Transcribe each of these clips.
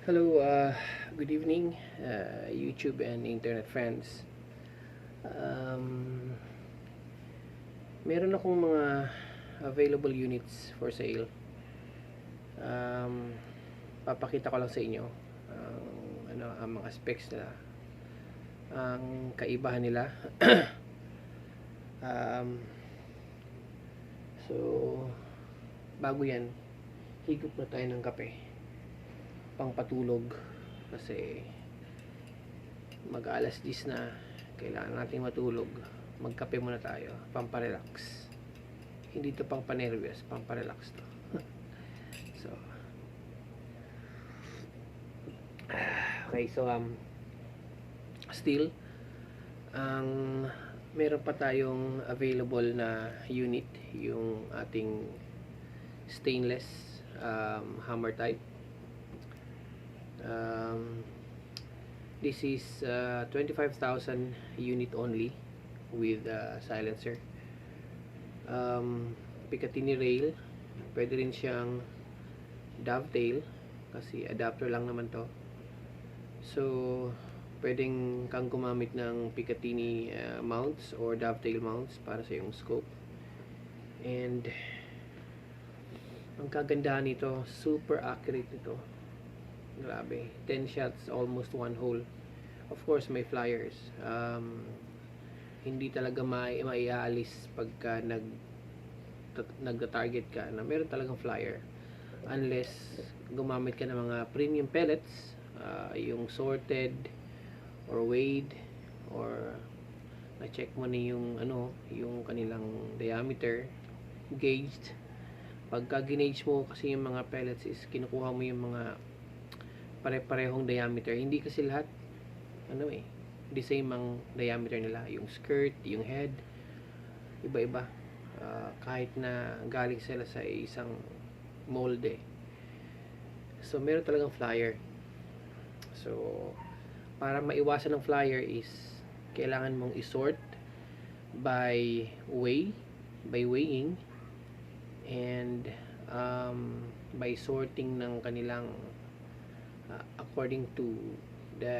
Hello, good evening, YouTube and internet friends. Um, Meron akong mga available units for sale. Um, Papakita ko lang sa inyo ang mga specs nila, ang kaibahan nila. um, so, bago yan, higop na tayo ng kape. Pangpatulog kasi mag-alas 10 na, kailangan nating matulog. Magkape muna tayo, pamparelax. Hindi to pang panervyos, pamparelax to. So okay, so still meron pa tayong available na unit, yung ating stainless hammer type. This is 25,000 unit only with silencer. Picatinny rail, pwede rin siyang dovetail kasi adapter lang naman to. So pwedeng kang gumamit ng Picatinny mounts or dovetail mounts para sa iyong scope. And ang kagandahan nito, super accurate nito. Grabe, 10 shots, almost one hole. Of course, may flyers. Hindi talaga maialis pagka nag-target ka na meron talagang flyer. Unless gumamit ka ng mga premium pellets, yung sorted or weighed, or na-check mo na yung yung kanilang diameter, gauged. Pagka ginage mo kasi yung mga pellets is kinukuha mo yung mga pare-parehong diameter. Hindi kasi lahat the same ang diameter nila. Yung skirt, yung head, iba-iba. Kahit na galing sila sa isang molde. So meron talagang flyer. So para maiwasan ng flyer is kailangan mong isort by weighing, and by sorting ng kanilang according to the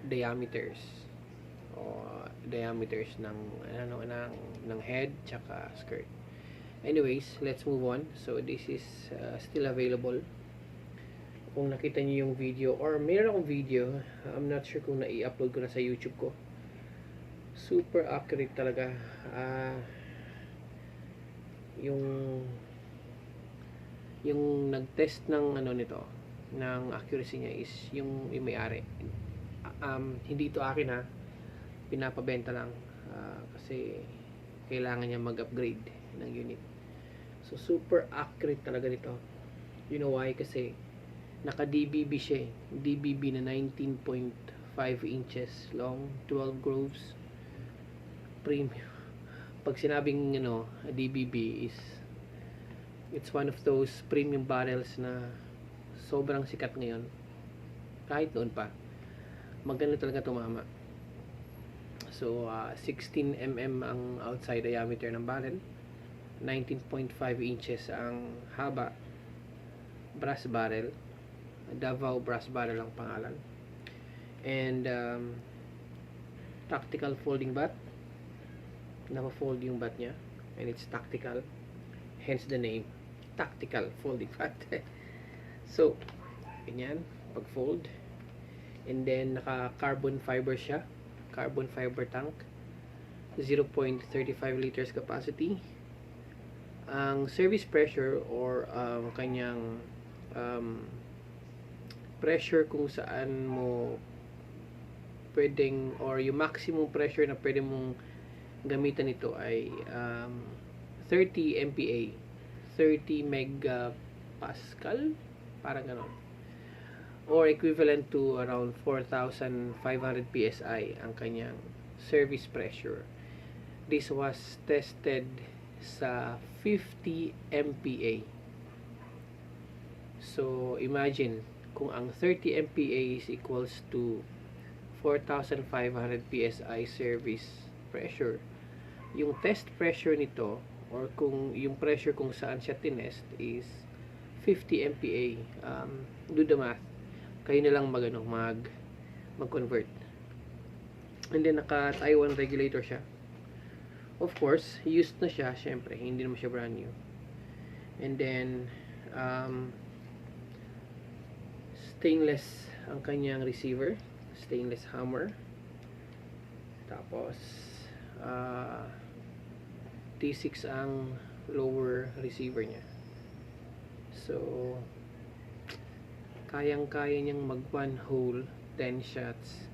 diameters ng head tsaka skirt. Anyways, let's move on. So this is still available. Kung nakita niyo yung video, or mayroon akong video, I'm not sure kung na-i-upload ko na sa YouTube ko. Super accurate talaga. Yung nag-test ng nito, ng accuracy niya is yung may-ari. Hindi ito akin ha, pinapabenta lang kasi kailangan niya mag-upgrade ng unit. So super accurate talaga nito. You know why? Kasi naka DBB siya, DBB na 19.5 inches long, 12 grooves, premium. Pag sinabing DBB is, it's one of those premium barrels na sobrang sikat ngayon. Kahit noon pa, maganda talaga tumama. So 16 mm ang outside diameter ng barrel, 19.5 inches ang haba. Brass barrel, Davao brass barrel ang pangalan. And tactical folding bat, naka-fold yung bat niya, and it's tactical, hence the name, tactical folding bat. So ganyan pag fold. And then naka carbon fiber siya, carbon fiber tank, 0.35 liters capacity. Ang service pressure or kanyang pressure kung saan mo pwedeng, or yung maximum pressure na pwede mong gamitan nito ay 30 MPa, 30 megapascal, parang ganon, or equivalent to around 4,500 PSI ang kanyang service pressure. This was tested sa 50 MPa. So imagine kung ang 30 MPa is equals to 4,500 PSI service pressure. Yung test pressure nito, or kung yung pressure kung saan siya tinest is 50 MPa. Do the math. kayo na lang mag-convert. And then naka Taiwan regulator siya. Of course, used na siya, syempre, hindi naman siya brand new. And then stainless ang kanyang receiver, stainless hammer. Tapos T6 ang lower receiver niya. So kayang-kaya niyang mag one hole 10 shots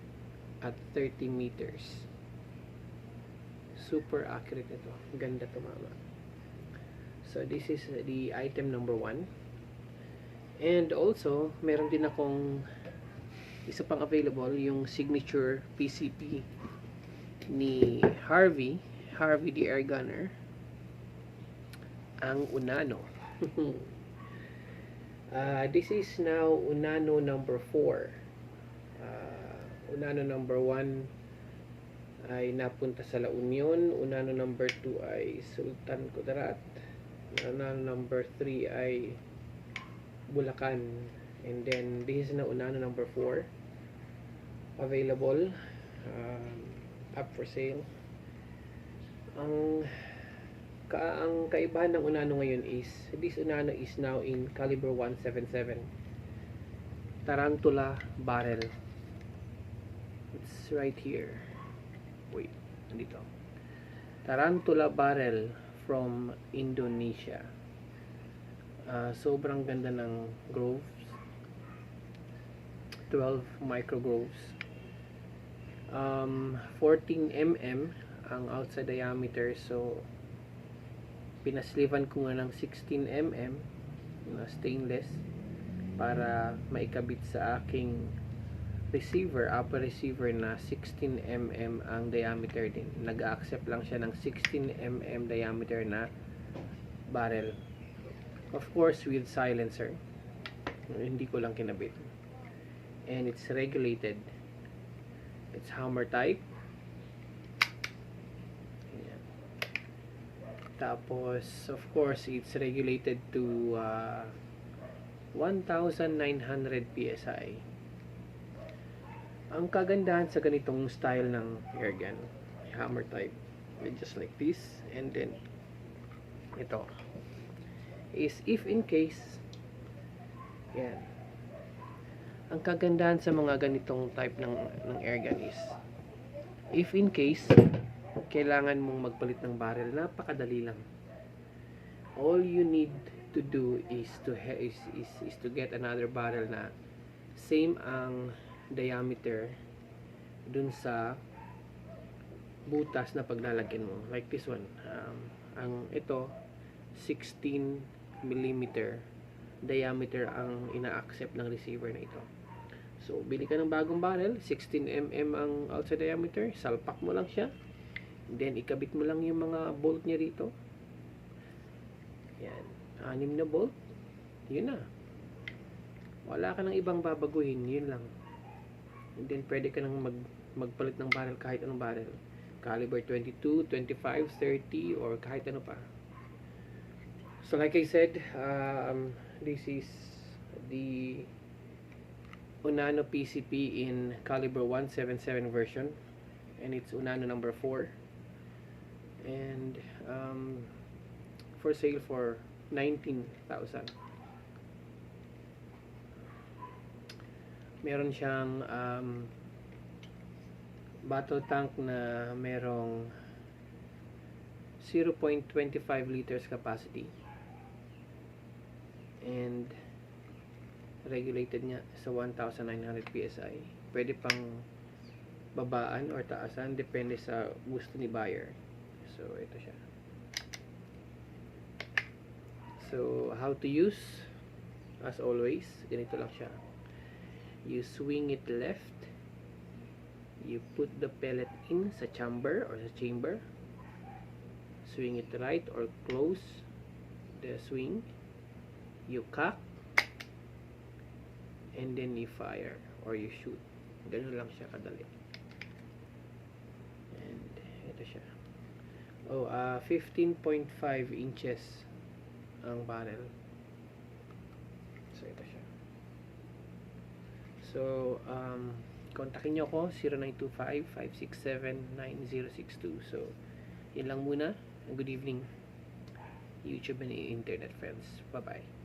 at 30 meters. Super accurate ito. Ganda tumama. So this is the item number 1. And also, meron din akong isa pang available, yung signature PCP ni Harvey the Air Gunner, ang Unano. This is now Unano number 4. Unano number 1 ay napunta sa La Union. Unano number 2 ay Sultan Kudarat. Unano number 3 ay Bulacan. And then this is na Unano number 4, available, up for sale. Ang kaibahan ng Unano ngayon is this Unano is now in caliber 177 Tarantula barrel. It's right here. Wait, nandito. Tarantula barrel from Indonesia. Sobrang ganda ng grooves. 12 micro grooves. 14 mm ang outside diameter. So pinaslivan ko nga ng 16 mm na stainless para maikabit sa aking receiver, upper receiver, na 16 mm ang diameter din. Nag-accept lang siya ng 16 mm diameter na barrel. Of course with silencer. Hindi ko lang kinabit. And it's regulated. It's hammer type. Ayan. Tapos of course it's regulated to 1900 PSI. Ang kagandahan sa ganitong style ng airgun, hammer type, just like this, and then ito is if in case, yan, ang kagandahan sa mga ganitong type ng airgun is if in case kailangan mong magpalit ng barrel, napakadali lang. All you need to do is to get another barrel na same ang diameter dun sa butas na paglalagyan mo, like this one. Ang ito 16 mm diameter ang ina-accept ng receiver na ito. So bili ka ng bagong barrel, 16 mm ang outside diameter, salpak mo lang siya, then ikabit mo lang yung mga bolt niya rito. Yan, 6 na bolt, yun na, wala ka nang ibang babaguhin, yun lang. And then pwede ka nang magpalit ng barrel, kahit anong barrel, caliber 22, 25, 30 or kahit ano pa. So like I said, this is the Unano PCP in caliber 177 version, and it's Unano number 4, and for sale for 19,000. Meron siyang battle tank na merong 0.25 liters capacity, and regulated niya sa 1900 PSI. Pwede pang babaan or taasan, depende sa gusto ni buyer. So ito siya. So how to use, as always, ganito lang siya. You swing it left, you put the pellet in sa chamber or sa chamber, swing it right or close the swing, you cock, and then you fire or you shoot. Ganun lang siya kadali. And ito siya. 15.5 inches ang barrel. So ito siya. So So, kontakin nyo ako 0925-567-9062. So, yun lang muna. Good evening, YouTube and internet friends. Bye-bye.